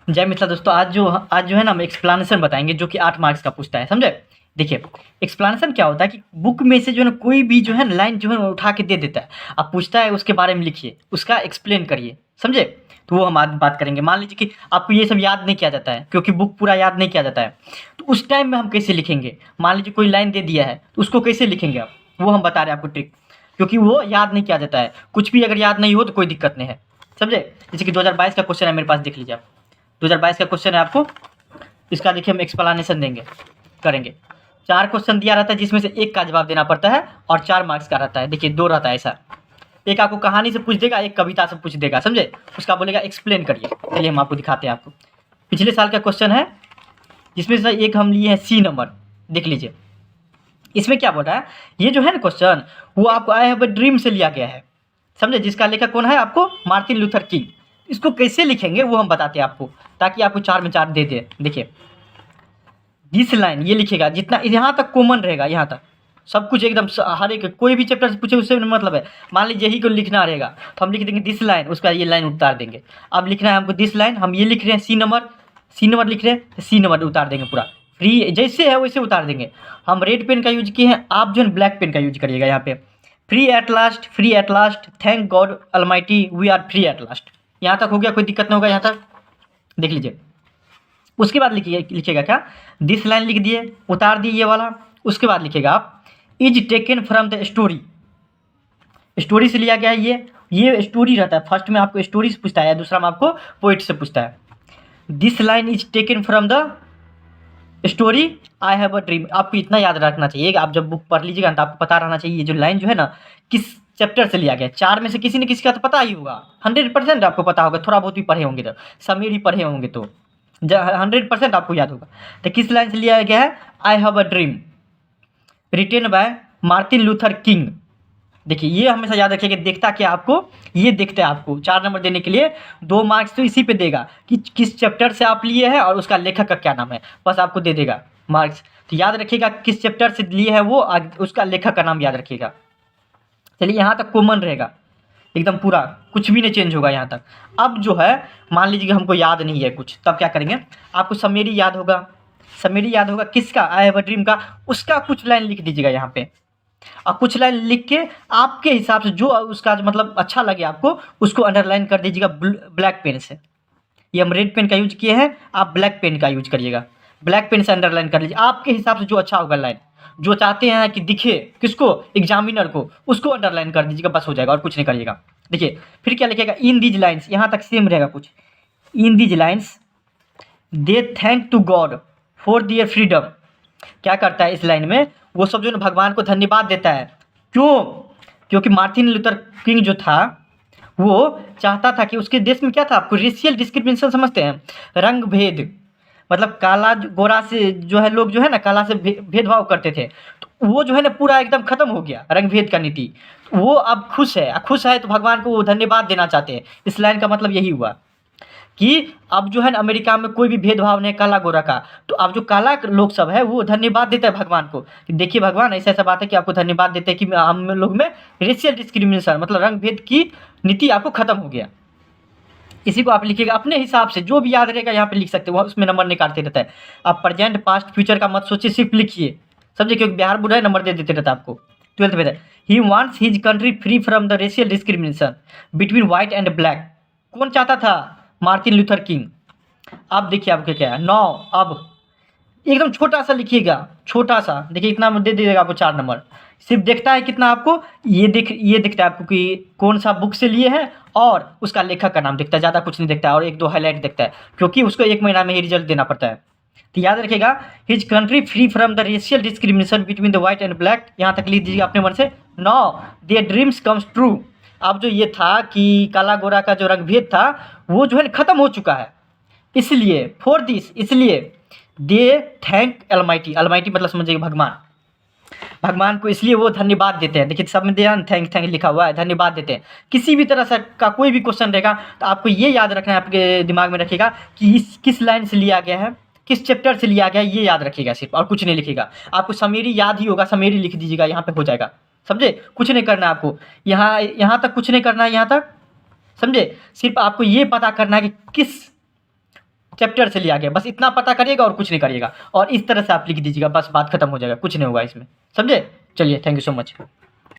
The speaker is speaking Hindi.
जय मिथिला दोस्तों, आज जो है ना हम एक्सप्लेनेशन बताएंगे जो कि 8 मार्क्स का पूछता है, समझे। देखिए, एक्सप्लेनेशन क्या होता है कि बुक में से जो है ना कोई भी जो है ना लाइन जो है ना उठा के दे देता है। अब पूछता है उसके बारे में लिखिए, उसका एक्सप्लेन करिए, समझे। तो वो हम आज बात करेंगे। मान लीजिए कि आपको ये सब याद नहीं किया जाता है, क्योंकि बुक पूरा याद नहीं किया जाता है, तो उस टाइम में हम कैसे लिखेंगे। मान लीजिए कोई लाइन दे दिया है तो उसको कैसे लिखेंगे आप, वो हम बता रहे हैं आपको ट्रिक। क्योंकि वो याद नहीं किया जाता है, कुछ भी अगर याद नहीं हो तो कोई दिक्कत नहीं है, समझे। जैसे कि 2022 का क्वेश्चन है मेरे पास, देख लीजिए आप। 2022 का क्वेश्चन है आपको, इसका देखिए हम एक्सप्लेनेशन देंगे, करेंगे। 4 क्वेश्चन दिया रहता है जिसमें से एक का जवाब देना पड़ता है और 4 मार्क्स का रहता है। देखिए 2 रहता है ऐसा, एक आपको कहानी से पूछ देगा, एक कविता से पूछ देगा, समझे। उसका बोलेगा एक्सप्लेन करिए। चलिए हम आपको दिखाते हैं आपको। पिछले साल का क्वेश्चन है, जिसमें से एक हम लिए हैं सी नंबर, देख लीजिए। इसमें क्या बोल रहा है, ये जो है ना क्वेश्चन, वो आपको आई हैव अ ड्रीम से लिया गया है, समझे। जिसका लेखक कौन है आपको, मार्टिन लूथर किंग। इसको कैसे लिखेंगे वो हम बताते हैं आपको, ताकि आपको 4 में 4 दे दे। देखिए दिस लाइन ये लिखेगा, जितना यहाँ तक कॉमन रहेगा, यहाँ तक सब कुछ एकदम हर एक कोई भी चैप्टर से पूछे उससे मतलब है। मान लीजिए यही को लिखना रहेगा तो हम लिख देंगे दिस लाइन, उसका ये लाइन उतार देंगे। अब लिखना है हमको दिस लाइन, हम ये लिख रहे हैं सी नंबर लिख रहे हैं, सी नंबर उतार देंगे पूरा। फ्री जैसे है वैसे उतार देंगे। हम रेड पेन का यूज किए हैं, आप जो है ब्लैक पेन का यूज करिएगा यहाँ पे। Free at last, thank God almighty we are free at last. यहाँ तक हो गया, कोई दिक्कत नहीं होगा यहाँ तक, देख लीजिए। उसके बाद लिखिएगा क्या, दिस लाइन लिख दिए, उतार दिए ये वाला। उसके बाद लिखिएगा आप is taken from the story, story से लिया गया है। ये स्टोरी रहता है, फर्स्ट में आपको स्टोरी से पूछता है, दूसरा में आपको पोइट से पूछता है। This line is taken from the story I have a dream. आपको इतना याद रखना चाहिए, आप जब बुक पढ़ लीजिएगा तो आपको पता रहना चाहिए ये जो लाइन जो है ना किस चैप्टर से लिया गया। 4 में से किसी न किसी का तो पता ही होगा, 100% आपको पता होगा, थोड़ा बहुत भी पढ़े होंगे तो, समीर ही पढ़े होंगे तो 100% आपको याद होगा। तो किस लाइन से लिया गया है, I have a dream, written by Martin Luther king. देखिए ये हमेशा याद रखिएगा, देखता क्या आपको, ये देखते हैं आपको 4 नंबर देने के लिए 2 मार्क्स तो इसी पे देगा कि किस चैप्टर से आप लिए हैं और उसका लेखक का क्या नाम है, बस आपको दे देगा मार्क्स। तो याद रखिएगा किस चैप्टर से लिए है वो, उसका लेखक का नाम याद रखिएगा। चलिए यहाँ तक कॉमन रहेगा एकदम पूरा, कुछ भी नहीं चेंज होगा यहाँ तक। अब जो है मान लीजिए कि हमको याद नहीं है कुछ, तब क्या करेंगे, आपको समेरी याद होगा, समेरी याद होगा किसका, आई हैव अ ड्रीम का, उसका कुछ लाइन लिख दीजिएगा यहाँ पे। और कुछ लाइन लिख के आपके हिसाब से जो उसका मतलब अच्छा लगे आपको, उसको अंडरलाइन कर दीजिएगा ब्लैक पेन से। ये हम रेड पेन का यूज किए हैं, आप ब्लैक पेन का यूज करिएगा। ब्लैक पेन से अंडरलाइन कर लीजिए आपके हिसाब से जो अच्छा होगा लाइन, जो चाहते हैं कि दिखे किसको, एग्जामिनर को, उसको अंडरलाइन कर दीजिएगा, बस हो जाएगा और कुछ नहीं करिएगा। देखिए फिर क्या लिखिएगा, इन दीज लाइन्स, यहाँ तक सेम रहेगा कुछ। In these lines they thank to God for their freedom. क्या करता है इस लाइन में, वो सब जो है भगवान को धन्यवाद देता है। क्यों, क्योंकि मार्टिन लूथर किंग जो था वो चाहता था कि उसके देश में क्या था, आपको रेशियल डिस्क्रिमिनेशन समझते हैं, रंग भेद, मतलब काला गोरा से जो है लोग जो है ना काला से भेदभाव करते थे, तो वो जो है ना पूरा एकदम खत्म हो गया रंग भेद का नीति। वो अब खुश है, खुश है तो भगवान को वो धन्यवाद देना चाहते हैं। इस लाइन का मतलब यही हुआ कि अब जो है ना अमेरिका में कोई भी भेदभाव नहीं काला गोरा का, तो अब जो काला लोग सब है वो धन्यवाद देता है भगवान को कि देखिए भगवान ऐसा ऐसा बात है कि आपको धन्यवाद देते हैं कि हम लोग में रेशियल डिस्क्रिमिनेशन मतलब रंग भेद की नीति आपको खत्म हो गया। इसी को आप लिखिएगा अपने हिसाब से, जो भी याद रहेगा यहाँ पे लिख सकते हो, उसमें नंबर निकालते रहता है। आप प्रेजेंट पास्ट फ्यूचर का मत सोचिए, सिर्फ लिखिए, समझिए, क्योंकि बिहार बुरा है नंबर दे देते रहता है आपको 12th में। He wants his country free from the racial discrimination between white and black. कौन चाहता था, मार्टिन लूथर किंग। अब देखिए आपके क्या है, 9। अब एकदम छोटा सा लिखिएगा, छोटा सा, देखिए इतना दे दीजिएगा आपको 4 नंबर। सिर्फ देखता है कितना आपको, ये दिखता है आपको कि कौन सा बुक से लिए हैं और उसका लेखक का नाम दिखता है, ज़्यादा कुछ नहीं दिखता है, और 1-2 हाईलाइट दिखता है, क्योंकि उसको 1 महीना में ही रिजल्ट देना पड़ता है। तो याद रखिएगा, his country free from the racial discrimination between the white and black, यहाँ तक लिख दीजिएगा अपने मन से। 9 देयर ड्रीम्स कम्स ट्रू। अब जो ये था कि काला गोरा का जो रंगभेद था वो जो है खत्म हो चुका है, इसलिए फॉर दिस, इसलिए दे थैंक अलमाइटी, अलमाइटी मतलब समझिएगा भगवान, भगवान को इसलिए वो धन्यवाद देते हैं। देखिए सब में ध्यान थैंक थैंक लिखा हुआ है, धन्यवाद देते हैं। किसी भी तरह से का कोई भी क्वेश्चन रहेगा तो आपको ये याद रखना है, आपके दिमाग में रखिएगा कि किस लाइन से लिया गया है, किस चैप्टर से लिया गया है, ये याद रखिएगा सिर्फ, और कुछ नहीं लिखिएगा। आपको समेरी याद ही होगा, समेरी लिख दीजिएगा, यहाँ पे हो जाएगा, समझे। कुछ नहीं करना है आपको, यहाँ तक कुछ नहीं करना है, यहाँ तक समझे। सिर्फ आपको ये पता करना है कि चैप्टर से लिया गया, बस इतना पता करिएगा और कुछ नहीं करिएगा, और इस तरह से आप लिख दीजिएगा, बस बात खत्म हो जाएगा, कुछ नहीं होगा इसमें, समझे? चलिए, थैंक यू सो मच।